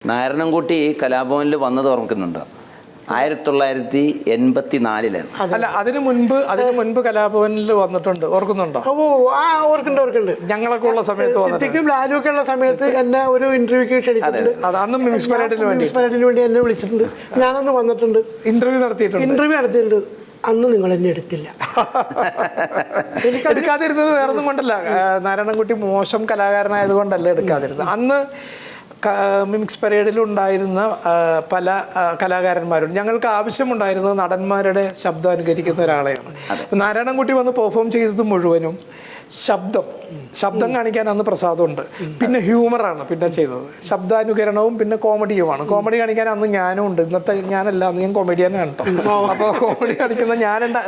നാരായണൻകുട്ടി കലാഭവനിൽ വന്നത് ഓർക്കുന്നുണ്ടോ? 1984. അല്ല, അതിനു മുൻപ് കലാഭവനിൽ വന്നിട്ടുണ്ട്, ഓർക്കുന്നുണ്ടോ? ഓർക്കുന്നുണ്ട്. ഞങ്ങളൊക്കെ ഉള്ള സമയത്ത് സിദ്ദിഖും ലാലും ഒക്കെ ഉള്ള സമയത്ത് എന്നെ ഒരു ഇന്റർവ്യൂക്ക് ക്ഷണിച്ചിട്ടുണ്ട്. അന്ന് മിംസ് പരേഡിന് വേണ്ടി എന്നെ വിളിച്ചിട്ടുണ്ട്. ഞാനന്ന് വന്നിട്ടുണ്ട്, ഇന്റർവ്യൂ നടത്തിയിട്ടുണ്ട്. അന്ന് നിങ്ങൾ എന്നെ എടുത്തില്ല. എടുക്കാതിരുന്നത് വേറൊന്നും കൊണ്ടല്ല, നാരായണൻകുട്ടി മോശം കലാകാരനായതുകൊണ്ടല്ല എടുക്കാതിരുന്നത്. അന്ന് മിംസ് പരേഡിലുണ്ടായിരുന്ന പല കലാകാരന്മാരും ഞങ്ങൾക്ക് ആവശ്യമുണ്ടായിരുന്നത് നടന്മാരുടെ ശബ്ദം അനുകരിക്കുന്ന ഒരാളെയാണ്. നാരായണൻകുട്ടി വന്ന് പെർഫോം ചെയ്തത് മുഴുവനും ശബ്ദം കാണിക്കാൻ അന്ന് പ്രസാദമുണ്ട്, പിന്നെ ഹ്യൂമറാണ് പിന്നെ ചെയ്തത്, ശബ്ദാനുകരണവും പിന്നെ കോമഡിയുമാണ്. കോമഡി കാണിക്കാൻ അന്ന് ഞാനും ഉണ്ട്, ഇന്നത്തെ ഞാനല്ല, അന്ന് ഞാൻ കൊമഡിയനാണ് കേട്ടോ. അപ്പോൾ കോമഡി കാണിക്കുന്ന ഞാനുണ്ട്,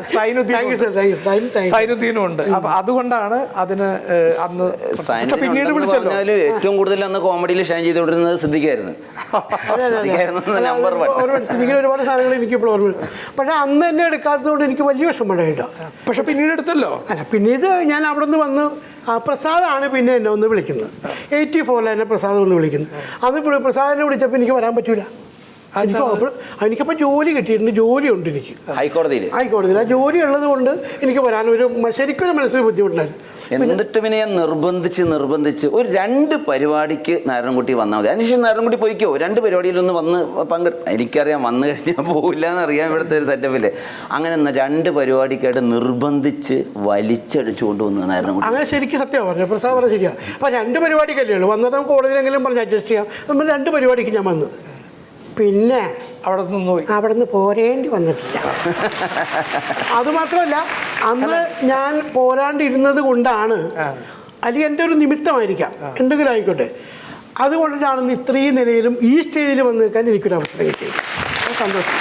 സൈനുദ്ദീനും ഉണ്ട്. അപ്പൊ അതുകൊണ്ടാണ് അതിന് അന്ന് പിന്നീട് വിളിച്ചല്ലോ. ഏറ്റവും കൂടുതൽ അന്ന് കോമഡിയിൽ ഷൈൻ ചെയ്തുകൊണ്ടിരുന്നത് സിദ്ദിഖായിരുന്നു. ഒരുപാട് സാധനങ്ങൾ എനിക്ക് ഇപ്പോൾ ഓർമ്മ. പക്ഷെ അന്ന് എന്നെ എടുക്കാത്തതുകൊണ്ട് എനിക്ക് വലിയ വിഷമമുണ്ടായില്ല. പക്ഷെ പിന്നീട് എടുത്തല്ലോ. അല്ല, പിന്നീട് ഞാൻ അവിടെ നിന്ന് വന്ന് പ്രസാദാണ് പിന്നെ എന്നെ ഒന്ന് വിളിക്കുന്നത്. 84 എന്നെ പ്രസാദ് ഒന്ന് വിളിക്കുന്നത്. അന്ന് പ്രസാദിനെ വിളിച്ചപ്പോൾ എനിക്ക് വരാൻ പറ്റൂല. എനിക്കപ്പോൾ ജോലി കിട്ടിയിട്ടുണ്ട്, ജോലിയുണ്ട് എനിക്ക് ഹൈക്കോടതിയിൽ. ആ ജോലി ഉള്ളത് കൊണ്ട് എനിക്ക് വരാൻ ശരിക്കൊരു മനസ്സിൽ ബുദ്ധിമുട്ടില്ലായിരുന്നു. എന്നിട്ട് പിന്നെ ഞാൻ നിർബന്ധിച്ച് ഒരു 2 പരിപാടിക്ക് നാരായണൻകുട്ടി വന്നാൽ മതി. അതിനുശേഷം നാരായണൻകുട്ടി പോയിക്കോ, 2 പരിപാടിയിലൊന്ന് വന്ന് എനിക്കറിയാം വന്നു കഴിഞ്ഞാൽ പോവില്ല എന്നറിയാം ഇവിടുത്തെ ഒരു സെറ്റപ്പില്ലേ. അങ്ങനെ 2 പരിപാടിക്കായിട്ട് നിർബന്ധിച്ച് വലിച്ചടിച്ചു കൊണ്ടുവന്നു നാരായണൻകുട്ടി. അങ്ങനെ ശരിക്കും സത്യം പറഞ്ഞു പ്രസാദ് പറഞ്ഞത് ശരിയാണ്. അപ്പം 2 പരിപാടിക്കല്ലേ ഉള്ളൂ വന്നത്, നമുക്ക് കോടതിയിലെങ്കിലും പറഞ്ഞ് അഡ്ജസ്റ്റ് ചെയ്യാം. നമ്മൾ 2 പരിപാടിക്ക് ഞാൻ വന്നു. പിന്നെ അവിടെ നിന്ന് പോരേണ്ടി വന്നിട്ടില്ല. അതുമാത്രമല്ല, അന്ന് ഞാൻ പോരാണ്ടിരുന്നത് കൊണ്ടാണ്, അല്ലെങ്കിൽ എൻ്റെ ഒരു നിമിത്തമായിരിക്കാം, എന്തെങ്കിലും ആയിക്കോട്ടെ, അതുകൊണ്ടിട്ടാണെന്ന് ഇത്രയും നിലയിലും ഈ സ്റ്റേജിൽ വന്ന് നിൽക്കാൻ എനിക്കൊരു അവസരം കിട്ടിയത്. സന്തോഷം.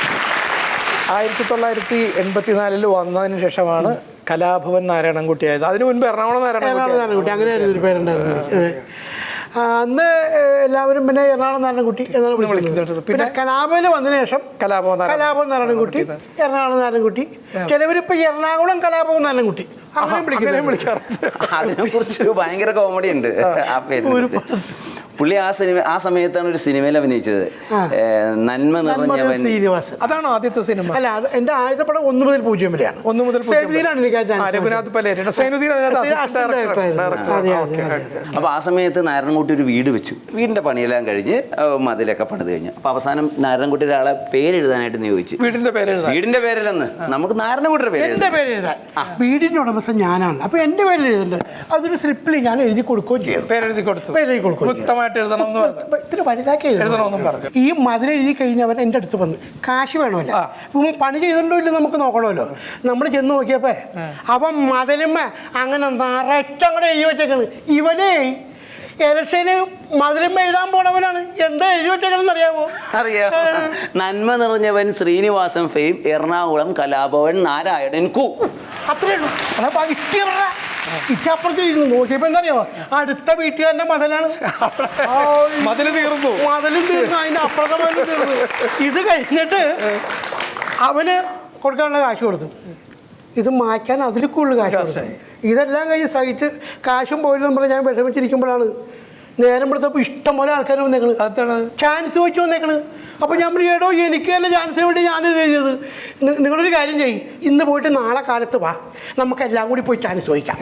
1984 വന്നതിന് ശേഷമാണ് കലാഭവൻ നാരായണൻകുട്ടിയായത്. അതിനു മുൻപ് എറണാകുളം നാരായണൻകുട്ടി അങ്ങനെയായിരുന്നു ഒരു പേരുണ്ടായിരുന്നത്. അന്ന് എല്ലാവരും പിന്നെ എറണാകുളം നാരായണൻകുട്ടി എന്നാണ് വിളിക്കുന്നത്. പിന്നെ കലാഭവനിൽ വന്നതിന് ശേഷം കലാഭവൻ നാരായണൻകുട്ടി, എറണാകുളം നാരായണൻകുട്ടി, ചിലവരിപ്പോൾ എറണാകുളം കലാഭവൻ നാരായണൻകുട്ടി അങ്ങനെ വിളിക്കാറുണ്ട്. അതിനെക്കുറിച്ച് ഭയങ്കര കോമഡി ഉണ്ട് ആ പേര്. പുള്ളി ആ സമയത്താണ് ഒരു സിനിമയിൽ അഭിനയിച്ചത്, നന്മ നിറഞ്ഞവൻ. ശ്രീനിവാസൻ. അതാണോ ആദ്യത്തെ സിനിമ? അല്ല, എൻ്റെ ആദ്യത്തെ പടം 1 മുതൽ 0 വരെയാണ്. 1 മുതൽ 0. അപ്പൊ ആ സമയത്ത് നാരായണൻകുട്ടി ഒരു വീട് വെച്ചു. വീടിന്റെ പണിയെല്ലാം കഴിഞ്ഞ് മതിലൊക്കെ പണിത് കഴിഞ്ഞു. അപ്പൊ അവസാനം നാരായണൻകുട്ടി ഒരാളെ പേരെഴുതാനായിട്ട് നിയോഗിച്ചു. വീടിന്റെ പേരിലെന്ന് നമുക്ക് നാരായണൻകുട്ടിയുടെ പേര് എഴുതാൻ. വീടിന്റെ ഉടമസ്ഥൻ ഞാനാണ്. അപ്പൊ എന്റെ പേരിൽ എഴുതേണ്ടത് അതൊരു സ്ലിപ്പിൽ ഞാൻ എഴുതി കൊടുക്കുകയും ചെയ്തു. പേരെഴുതി കൊടുത്തു. ഇത്ര വലുതാക്കി എഴുതണമെന്നും പറഞ്ഞു. ഈ മതിലെഴുതി കഴിഞ്ഞവൻ എൻ്റെ അടുത്ത് വന്ന് കാശ് വേണമല്ലോ, ഇപ്പം പണി ചെയ്തിട്ടുണ്ടോ ഇല്ല നമുക്ക് നോക്കണമല്ലോ. നമ്മൾ ചെന്ന് നോക്കിയപ്പോ അവൻ മതിലുമ്മ അങ്ങനെ നിറച്ചങ്ങനെ എഴുതി വെച്ചേക്കാണ്. ഇവനെ ഇലക്ഷന് മതിലുമ്മ എഴുതാൻ പോണവനാണ്. എന്താ എഴുതി വെച്ചേക്കണെന്ന് അറിയാമോ? അറിയാം. നന്മ നിറഞ്ഞവൻ ശ്രീനിവാസൻ ഫെയിം എറണാകുളം കലാഭവൻ നാരായണൻ കു. അത്രേ ഉള്ളൂ. ഇറ്റപ്പുറത്ത് നോക്കിയപ്പോ എന്താ അടുത്ത വീട്ടുകാരൻ്റെ മതിലാണ്. മതിലും തീർന്നു. അതിൻ്റെ അപ്പുറത്തെ മതിലും തീർന്നു. ഇത് കഴിഞ്ഞിട്ട് അവന് കൊടുക്കാനുള്ള കാശ് കൊടുത്തു. ഇത് മാറ്റാൻ അതിൽ കൂടുതൽ കാശ് കൊടുത്തു. ഇതെല്ലാം കഴിഞ്ഞ് സഹിച്ച് കാശും പോയില്ലെന്ന് പറഞ്ഞ് ഞാൻ വിഷമിച്ചിരിക്കുമ്പോഴാണ് നേരം എടുത്തപ്പോൾ ഇഷ്ടംപോലെ ആൾക്കാർ വന്നേക്കണ്. അതാണ് ചാൻസ് വെച്ച് വന്നേക്കണ്. അപ്പോൾ ഞാൻ പറയടോ, എനിക്ക് തന്നെ ചാൻസിന് വേണ്ടി ഞാനിത് എഴുതിയത്. നിങ്ങളൊരു കാര്യം ചെയ്യും, ഇന്ന് പോയിട്ട് നാളെ കാലത്ത് വാ, നമുക്കെല്ലാം കൂടി പോയി ചാൻസ് ചോദിക്കാം.